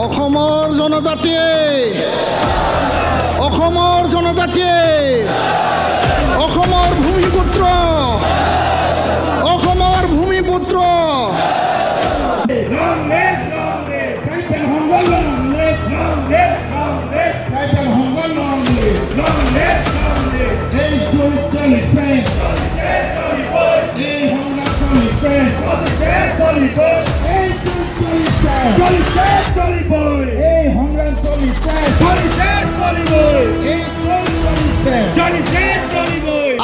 অসমৰ জনজাতিয়ে অসমৰ ভূমিপুত্ৰ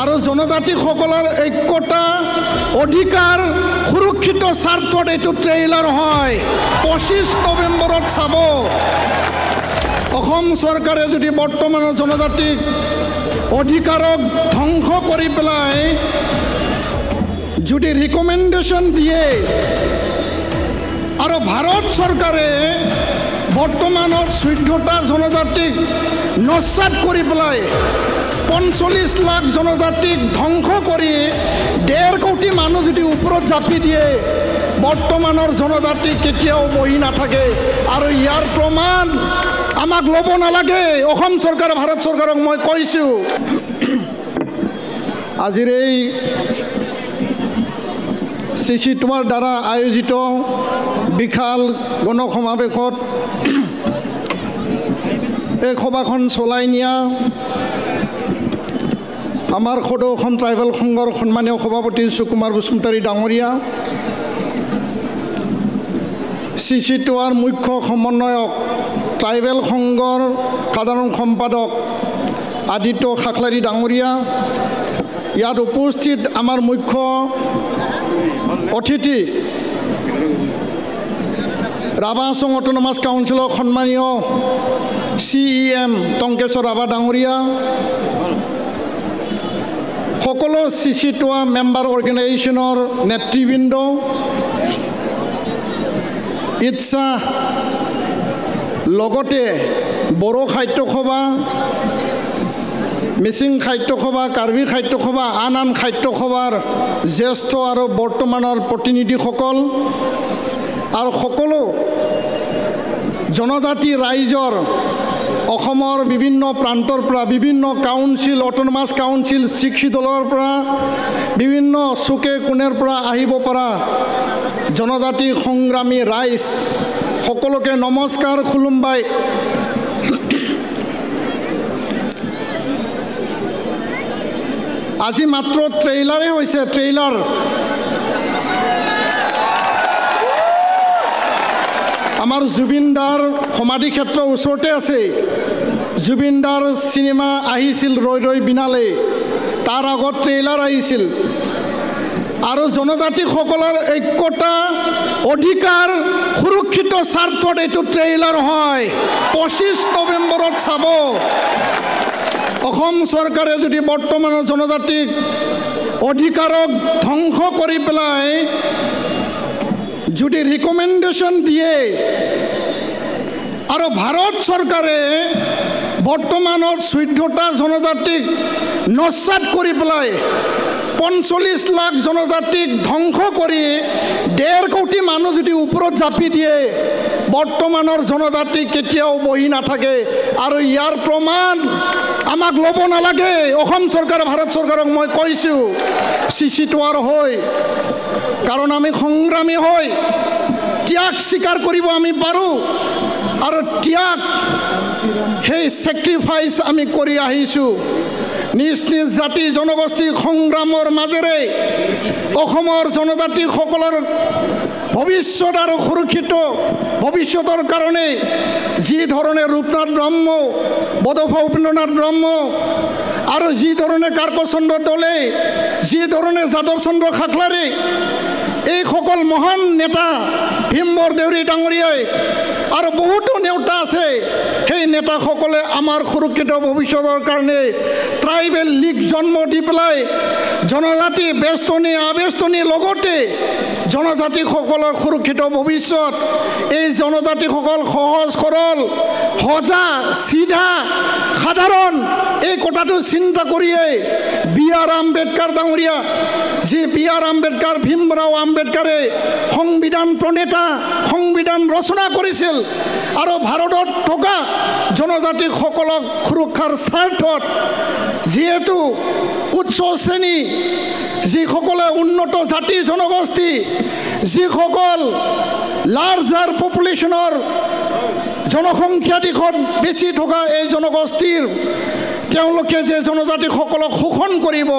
আৰু জনজাতিসকলৰ ঐক্যতা অধিকাৰ সুৰক্ষিত স্বাৰ্থত এইটো ট্ৰেইলাৰ হয় 25 নৱেম্বৰত চাব অসম চৰকাৰে যদি বৰ্তমানৰ জনজাতিক অধিকাৰক ধ্বংস কৰি পেলাই যদি ৰিকমেণ্ডেশ্যন দিয়ে আৰু ভাৰত চৰকাৰে বৰ্তমানৰ 14টা জনজাতিক নস্যাৎ কৰি পেলাই 45 লাখ জনজাতিক ধ্বংস কৰি 1.5 কোটি মানুহ যদি ওপৰত জাপি দিয়ে বৰ্তমানৰ জনজাতি কেতিয়াও বহি নাথাকে আৰু ইয়াৰ প্ৰমাণ আমাক ল'ব নালাগে অসম চৰকাৰ ভাৰত চৰকাৰক মই কৈছোঁ আজিৰ এই চিচিটোৱাৰ দ্বাৰা আয়োজিত বিশাল গণসমাৱেশত এই সভাখন চলাই নিয়া আমাৰ সদৌ অসম ট্ৰাইবেল সংঘৰ সন্মানীয় সভাপতি সুকুমাৰ বসুমতাৰী ডাঙৰীয়া চিচিটোৱাৰ মুখ্য সমন্বয়ক ট্ৰাইবেল সংঘৰ সাধাৰণ সম্পাদক আদিত্য খাখলাৰী ডাঙৰীয়া ইয়াত উপস্থিত আমাৰ মুখ্য অতিথি ৰাভা আছাম অটোনমাছ কাউন্সিলৰ সন্মানীয় CEM টংকেশ্বৰ ৰাভা ডাঙৰীয়া সকলো চিচিটোৱা মেম্বাৰ অৰ্গেনাইজেশ্যনৰ নেতৃবৃন্দ ইচ্ছা লগতে বড়ো সাহিত্য সভা মিচিং সাহিত্য সভা কাৰ্বি সাহিত্য সভা আন সাহিত্য সভাৰ জ্যেষ্ঠ আৰু বৰ্তমানৰ প্ৰতিনিধিসকল আৰু সকলো জনজাতি ৰাইজৰ অসমৰ বিভিন্ন প্ৰান্তৰ পৰা বিভিন্ন কাউন্সিল অটোনমাছ কাউন্সিল শিক্ষিত দলৰ পৰা বিভিন্ন চুকে কোণেৰ পৰা আহিব পৰা জনজাতি সংগ্ৰামী ৰাইজ সকলোকে নমস্কাৰ খুলুমবাই আজি মাত্ৰ ট্ৰেইলাৰে হৈছে ট্ৰেইলাৰ আমাৰ জুবিনদাৰ সমাধি ক্ষেত্ৰ ওচৰতে আছে জুবিনদাৰ সিনেমা আহিছিল ৰৈ ৰৈ বিনালে তাৰ আগত ট্ৰেইলাৰ আহিছিল আৰু জনজাতিসকলৰ ঐক্যতা অধিকাৰ সুৰক্ষিত স্বাৰ্থত এইটো ট্ৰেইলাৰ হয় 25 নৱেম্বৰত চাব অসম চৰকাৰে যদি বৰ্তমানৰ জনজাতিক অধিকাৰক ধ্বংস কৰি পেলাই যদি ৰিকমেণ্ডেশ্যন দিয়ে আৰু ভাৰত চৰকাৰে বৰ্তমানৰ 14টা জনজাতিক নস্যাৎ কৰি পেলাই 45 লাখ জনজাতিক ধ্বংস কৰি 1.5 কোটি মানুহ যদি ওপৰত জাপি দিয়ে বৰ্তমানৰ জনজাতি কেতিয়াও বহি নাথাকে আৰু ইয়াৰ প্ৰমাণ আমাক ল'ব নালাগে অসম চৰকাৰ ভাৰত চৰকাৰক মই কৈছোঁ চিচিটোৱাৰ হৈ কাৰণ আমি সংগ্ৰামী হৈ ত্যাগ স্বীকাৰ কৰিব আমি পাৰোঁ আৰু ত্যাগ সেই চেক্ৰিফাইচ আমি কৰি আহিছোঁ নিজ নিজ জাতি জনগোষ্ঠী সংগ্ৰামৰ মাজেৰে অসমৰ জনজাতিসকলৰ ভৱিষ্যত আৰু সুৰক্ষিত ভৱিষ্যতৰ কাৰণে যি ধৰণে ৰূপনাথ ব্ৰহ্ম বডফা উপেন্দ্ৰনাথ ব্ৰহ্ম আৰু যি ধৰণে কাৰ্কচন্দ্ৰ দলে যি ধৰণে যাদৱ চন্দ্ৰ খাখলাৰী এই সকল মহান নেতা ভীমবৰ দেউৰী ডাঙৰীয়াই আৰু বহুতো নেতা আছে সেই নেতাসকলে আমাৰ সুৰক্ষিত ভৱিষ্যতৰ কাৰণে ট্ৰাইবেল লীগ জন্ম দি পেলাই জনজাতি বেষ্টনী আবেষ্টনী লগতে জনজাতিসকলৰ সুৰক্ষিত ভৱিষ্যত এই জনজাতিসকল সহজ সৰল সজা চিধা সাধাৰণ এই কথাটো চিন্তা কৰিয়েই বি.আৰ. আম্বেদকাৰ ডাঙৰীয়া যি বি.আৰ. আম্বেদকাৰ ভীমৰাও আম্বেদকাৰে সংবিধান প্ৰণেতা সংবিধান ৰচনা কৰিছিল আৰু ভাৰতত থকা জনজাতিসকলক সুৰক্ষাৰ স্বাৰ্থত যিহেতু উচ্চ শ্ৰেণী যিসকলে উন্নত জাতি জনগোষ্ঠী যিসকল লাৰ্জাৰ পপুলেশ্যনৰ জনসংখ্যা দিশত বেছি থকা এই জনগোষ্ঠীৰ তেওঁলোকে যে জনজাতিসকলক শোষণ কৰিব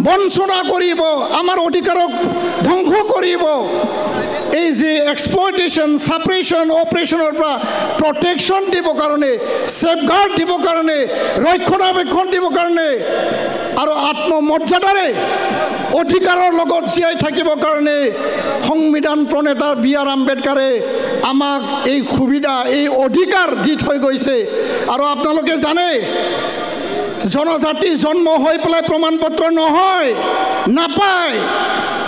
বঞ্চনা কৰিব আমাৰ অধিকাৰক ধ্বংস কৰিব এই যে এক্সপ্লইটেশ্যন সাপ্ৰেশ্যন অপাৰেশ্যনৰ পৰা প্ৰটেকশ্যন দিবৰ কাৰণে সেফগাৰ্ড দিবৰ কাৰণে ৰক্ষণাবেক্ষণ দিবৰ কাৰণে আৰু আত্মমৰ্যাদাৰে অধিকাৰৰ লগত জীয়াই থাকিবৰ কাৰণে সংবিধান প্ৰণেতা বি.আৰ. আম্বেদকাৰে আমাক এই সুবিধা এই অধিকাৰ দি থৈ গৈছে আৰু আপোনালোকে জানে জনজাতি জন্ম হৈ পেলাই প্ৰমাণপত্ৰ নহয় নাপায়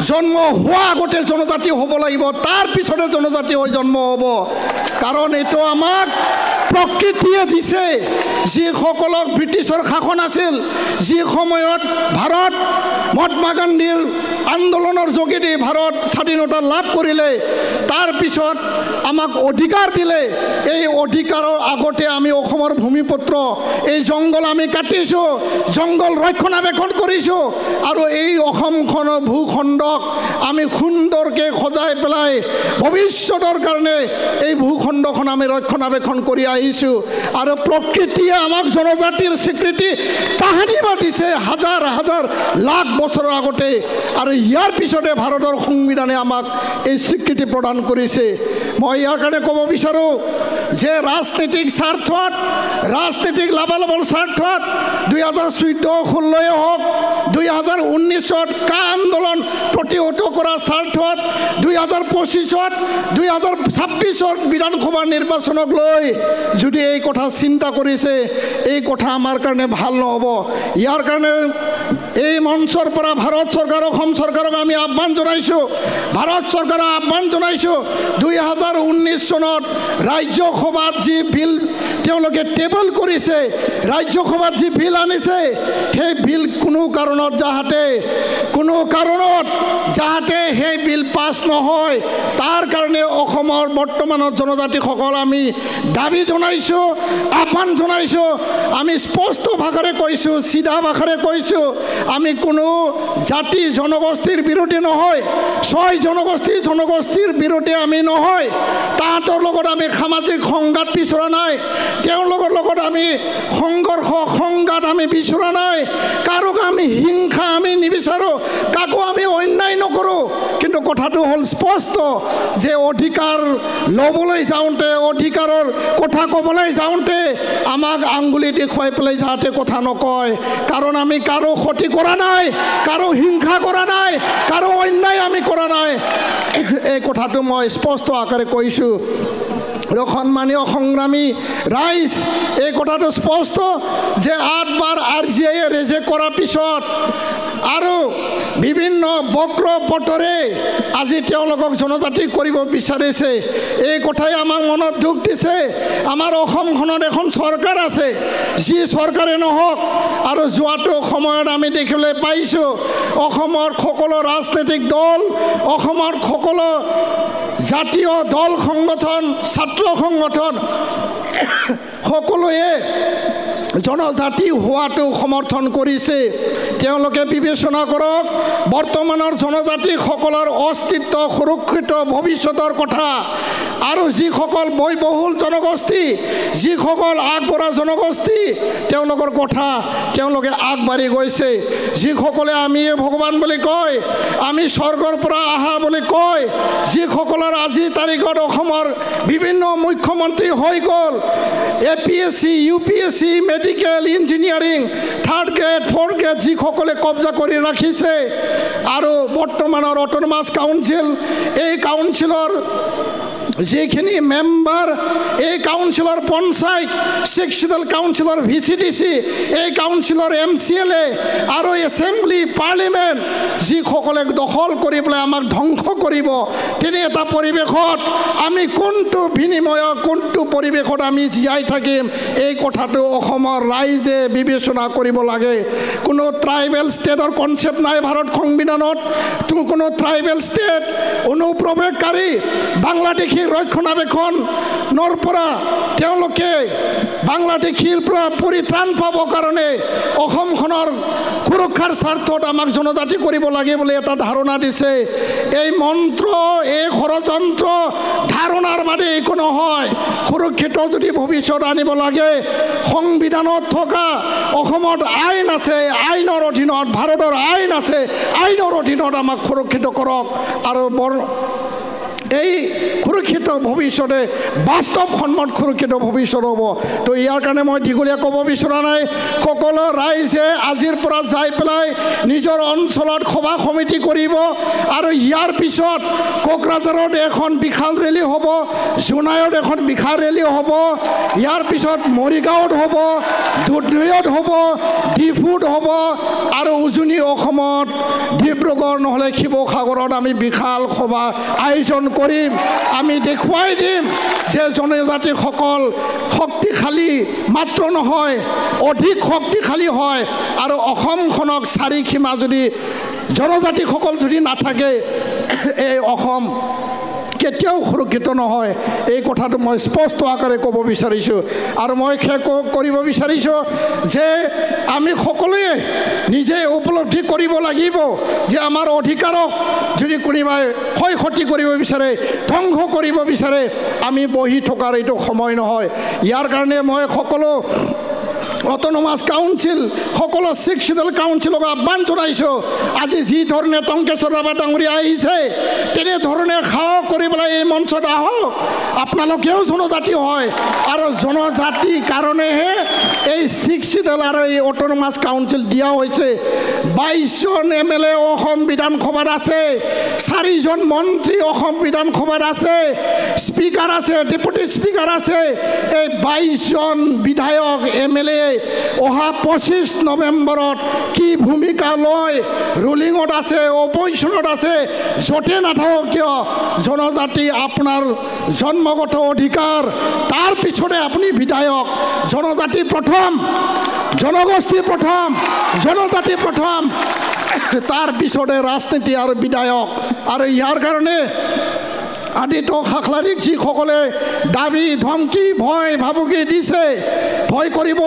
জন্ম হোৱা আগতে জনজাতি হ'ব লাগিব তাৰ পিছতে জনজাতি হৈ জন্ম হ'ব কাৰণ এইটো আমাক প্ৰকৃতিয়ে দিছে যিসকলক ব্ৰিটিছৰ শাসন আছিল যি সময়ত ভাৰত মহাত্মা গান্ধীৰ আন্দোলনৰ যোগেদি ভাৰত স্বাধীনতা লাভ কৰিলে তাৰ পিছত আমাক অধিকাৰ দিলে এই অধিকাৰৰ আগতে আমি অসমৰ ভূমিপুত্ৰ এই জংগল আমি কাটিছোঁ জংগল ৰক্ষণাবেক্ষণ কৰিছোঁ আৰু এই অসমখনৰ ভূখণ্ডক আমি সুন্দৰকৈ সজাই পেলাই ভৱিষ্যতৰ কাৰণে এই ভূখণ্ডখন আমি ৰক্ষণাবেক্ষণ কৰি আহিছোঁ আৰু প্ৰকৃতিয়ে আমাক জনজাতিৰ স্বীকৃতি তাহানি দিছে হাজাৰ হাজাৰ লাখ বছৰৰ আগতে আৰু ইয়াৰ পিছতে ভাৰতৰ সংবিধানে আমাক এই স্বীকৃতি প্ৰদান কৰিছে মই ইয়াৰ কাৰণে ক'ব বিচাৰোঁ যে ৰাজনৈতিক স্বাৰ্থত ৰাজনৈতিক লাভালাভৰ স্বাৰ্থত 2014-16 হওক 2019-ত কা আন্দোলন প্ৰতিহত কৰাৰ স্বাৰ্থত 2025-ত 2026-ত বিধানসভা নিৰ্বাচনক লৈ যদি এই কথা চিন্তা কৰিছে এই কথা আমাৰ কাৰণে ভাল নহ'ব ইয়াৰ কাৰণে এই মঞ্চৰ পৰা ভাৰত চৰকাৰ অসম চৰকাৰক আমি আহ্বান জনাইছোঁ ভাৰত চৰকাৰক আহ্বান জনাইছোঁ 2019 চনত ৰাজ্যসভাত যি বিল তেওঁলোকে টেবল কৰিছে ৰাজ্যসভাত যি বিল আনিছে সেই বিল কোনো কাৰণত যাহাতে সেই বিল পাছ নহয় তাৰ কাৰণে অসমৰ বৰ্তমানৰ জনজাতিসকল আমি দাবী জনাইছোঁ আহ্বান জনাইছোঁ আমি স্পষ্ট ভাষাৰে কৈছোঁ চিধা ভাষাৰে কৈছোঁ আমি কোনো জাতি জনগোষ্ঠীৰ বিৰোধী নহয় ছয় জনগোষ্ঠীৰ বিৰোধী আমি নহয় তাহাঁতৰ লগত আমি সামাজিক সংঘাত বিচৰা নাই তেওঁলোকৰ লগত আমি সংঘৰ্ষ সংঘাত আমি বিচৰা নাই কাৰোক আমি হিংসা আমি নিবিচাৰোঁ কাকো আমি অন্যায় নকৰোঁ কিন্তু কথাটো হ'ল স্পষ্ট যে অধিকাৰ ল'বলৈ যাওঁতে অধিকাৰৰ কথা ক'বলৈ যাওঁতে আমাক আঙুলি দেখুৱাই পেলাই যাতে কথা নকয় কাৰণ আমি কাৰো ক্ষতি কৰা নাই কাৰো হিংসা কৰা নাই কাৰো অন্যায় আমি কৰা নাই এই কথাটো মই স্পষ্ট আকাৰে কৈছোঁ সন্মানীয় সংগ্ৰামী ৰাইজ এই কথাটো স্পষ্ট যে 8 বাৰ RGI ৰিজেক্ট কৰাৰ পিছত আৰু বিভিন্ন বক্ৰ পটৰে আজি তেওঁলোকক জনজাতি কৰিব বিচাৰিছে এই কথাই আমাক মনত দুখ দিছে আমাৰ অসমখনত এখন চৰকাৰ আছে যি চৰকাৰে নহওক আৰু যোৱাটো সময়ত আমি দেখিবলৈ পাইছোঁ অসমৰ সকলো ৰাজনৈতিক দল অসমৰ সকলো জাতীয় দল সংগঠন ছাত্ৰ সংগঠন সকলোৱে জনজাতি হোৱাটো সমৰ্থন কৰিছে তেওঁলোকে বিবেচনা কৰক বৰ্তমানৰ জনজাতিসকলৰ অস্তিত্ব সুৰক্ষিত ভৱিষ্যতৰ কথা আৰু যিসকল ব্যয়বহুল জনগোষ্ঠী যিসকল আগবঢ়া জনগোষ্ঠী তেওঁলোকৰ কথা তেওঁলোকে আগবাঢ়ি গৈছে যিসকলে আমি ভগৱান বুলি কয় আমি স্বৰ্গৰ পৰা আহা বুলি কয় যিসকলৰ আজি তাৰিখত অসমৰ বিভিন্ন মুখ্যমন্ত্ৰী হৈ গ'ল APSC UPSC medical engineering 3rd grade 4th grade যিসকলে কব্জা কৰি ৰাখিছে আৰু বৰ্তমানৰ অট'নমাছ কাউন্সিল এই কাউন্সিলৰ যিখিনি মেম্বাৰ এই কাউন্সিলৰ পঞ্চায়ত 6 শিডিউল কাউন্সিলৰ VCDC এই কাউন্সিলৰ MCLA আৰু এছেম্বলি পাৰ্লিমেণ্ট যিসকলে দখল কৰি পেলাই আমাক ধ্বংস কৰিব তেনে এটা পৰিৱেশত আমি কোনটো বিনিময়ত কোনটো পৰিৱেশত আমি জীয়াই থাকিম এই কথাটো অসমৰ ৰাইজে বিবেচনা কৰিব লাগে কোনো ট্ৰাইবেল ষ্টেটৰ কনচেপ্ট নাই ভাৰত সংবিধানত কোনো ট্ৰাইবেল ষ্টেট অনুপ্ৰৱেশকাৰী বাংলাদেশী ৰক্ষণাবেক্ষণৰ পৰা তেওঁলোকে বাংলাদেশীৰ পৰা পৰিত্ৰাণ পাবৰ কাৰণে অসমখনৰ সুৰক্ষাৰ স্বাৰ্থত আমাক জনজাতি কৰিব লাগে বুলি এটা ধাৰণা দিছে এই মন্ত্ৰ এই ষড়যন্ত্ৰ ধাৰণাৰ বাদে একো নহয় সুৰক্ষিত যদি ভৱিষ্যত আনিব লাগে সংবিধানত থকা অসমত আইন আছে আইনৰ অধীনত ভাৰতৰ আইন আছে আইনৰ অধীনত আমাক সুৰক্ষিত কৰক আৰু এই সুৰক্ষিত ভৱিষ্যতে বাস্তৱসন্মত সুৰক্ষিত ভৱিষ্যত হ'ব তো ইয়াৰ কাৰণে মই দীঘলীয়া ক'ব বিচৰা নাই সকলো ৰাইজে আজিৰ পৰা যাই পেলাই নিজৰ অঞ্চলত সভা সমিতি কৰিব আৰু ইয়াৰ পিছত কোকৰাঝাৰত এখন বিশাল ৰেলী হ'ব জোনাইত এখন বিশাল ৰেলী হ'ব ইয়াৰ পিছত মৰিগাঁৱত হ'ব দুধনৈত হ'ব ডিফুত হ'ব আৰু উজনি অসমত ডিব্ৰুগড় নহ'লে শিৱসাগৰত আমি বিশাল সভা আয়োজন কৰিম আমি দেখুৱাই দিম যে জনজাতিসকল শক্তিশালী মাত্ৰ নহয় অধিক শক্তিশালী হয় আৰু অসমখনক চাৰিসীমা যদি জনজাতিসকল যদি নাথাকে এই অসম কেতিয়াও সুৰক্ষিত নহয় এই কথাটো মই স্পষ্ট আকাৰে ক'ব বিচাৰিছোঁ আৰু মই শেষ কৰিব বিচাৰিছোঁ যে আমি সকলোৱে নিজে উপলব্ধি কৰিব লাগিব যে আমাৰ অধিকাৰক যদি কোনোবাই ক্ষয় ক্ষতি কৰিব বিচাৰে ধ্বংস কৰিব বিচাৰে আমি বহি থকাৰ এইটো সময় নহয় ইয়াৰ কাৰণে মই সকলো অটোনমাস কাউন্সিল সকলো 6 শিডিউল কাউন্সিলক আহ্বান জনাইছোঁ আজি যি ধৰণে টংকেশ্বৰ ৰাভা ডাঙৰীয়া আহিছে তেনেধৰণে সাহস কৰি পেলাই এই মঞ্চত আহক আপোনালোকেও জনজাতি হয় আৰু জনজাতিৰ কাৰণেহে এই 6 শিডিউল আৰু এই অটোনমাস কাউন্সিল দিয়া হৈছে 22জন MLA অসম বিধানসভাত আছে 4জন মন্ত্ৰী অসম বিধানসভাত আছে স্পিকাৰ আছে ডেপুটি স্পিকাৰ আছে এই 22জন বিধায়ক MLA অহা 25 নৱেম্বৰত কি ভূমিকা লয় ৰুলিঙত আছে অপজিশ্যনত আছে য'তে নাথাকক কিয় জনজাতি আপোনাৰ জন্মগত অধিকাৰ তাৰ পিছতে আপুনি বিধায়ক জনজাতি প্ৰথম জনগোষ্ঠী প্ৰথম জনজাতি প্ৰথম তাৰ পিছতে ৰাজনীতি আৰু বিধায়ক আৰু ইয়াৰ কাৰণে আদিত্য খাখলাৰীক যিসকলে দাবী ধমকি ভয় ভাবুকি দিছে ভয় কৰিব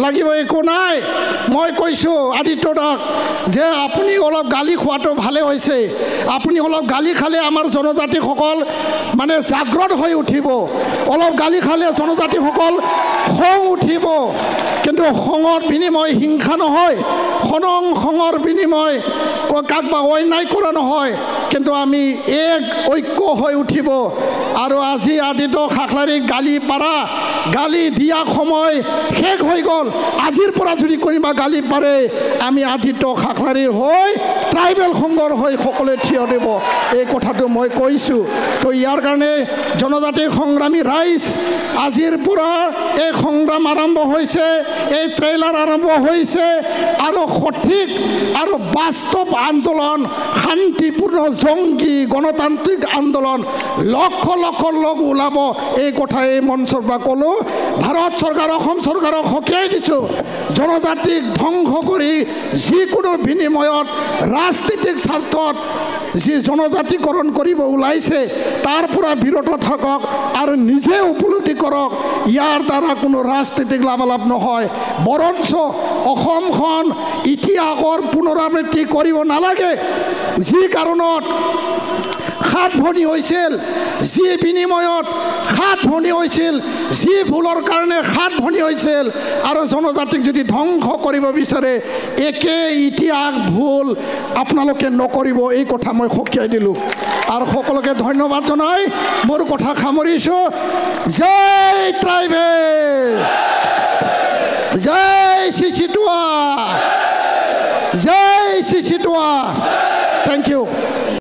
লাগিব একো নাই মই কৈছোঁ আদিত্য দাক যে আপুনি অলপ গালি খোৱাটো ভালে হৈছে আপুনি অলপ গালি খালে আমাৰ জনজাতিসকল মানে জাগ্ৰত হৈ উঠিব অলপ গালি খালে জনজাতিসকল খং উঠিব কিন্তু খঙৰ বিনিময় হিংসা নহয় খঙৰ বিনিময় কাক বা অন্যায় কৰা নহয় কিন্তু আমি এক ঐক্য হৈ উঠিব আৰু আজি আদিত্য খাখলাৰীক গালি পাৰা গালি দিয়া সময় শেষ হৈ গ'ল আজিৰ পৰা যদি কোনোবা গালি পাৰে আমি আদিত্য খাখলাৰীৰ হৈ ট্ৰাইবেল সংঘৰ হৈ সকলোৱে থিয় দিব এই কথাটো মই কৈছোঁ তো ইয়াৰ কাৰণে জনজাতি সংগ্ৰামী ৰাইজ আজিৰ পৰা এই সংগ্ৰাম আৰম্ভ হৈছে এই ট্ৰেইলাৰ আৰম্ভ হৈছে আৰু সঠিক আৰু বাস্তৱ আন্দোলন শান্তিপূৰ্ণ জংগী গণতান্ত্ৰিক আন্দোলন লক্ষ লক্ষ লোক ওলাব এই কথা এই মঞ্চৰ পৰা ক'লোঁ ভাৰত চৰকাৰ অসম চৰকাৰক সকীয়াই দিছোঁ জনজাতিক ধ্বংস কৰি যিকোনো বিনিময়ত ৰাজনীতিক স্বাৰ্থত যি জনজাতিকৰণ কৰিব ওলাইছে তাৰ পৰা বিৰত থাকক আৰু নিজে উপলব্ধি কৰক ইয়াৰ দ্বাৰা কোনো ৰাজনীতিক লাভালাভ নহয় বৰঞ্চ অসমখন ইতিহাসৰ পুনৰাবৃত্তি কৰিব নালাগে যি কাৰণত 7 ভনী হৈছিল যি বিনিময়ত 7 ভনী হৈছিল যি ভুলৰ কাৰণে 7 ভনী হৈছিল আৰু জনজাতিক যদি ধ্বংস কৰিব বিচাৰে একে ইতিহাস ভুল আপোনালোকে নকৰিব এই কথা মই সকীয়াই দিলোঁ আৰু সকলোকে ধন্যবাদ জনাই মোৰ কথা সামৰিছোঁ জয় ট্ৰাইবেল জয় চিচিটোৱা জয় চিচিটোৱা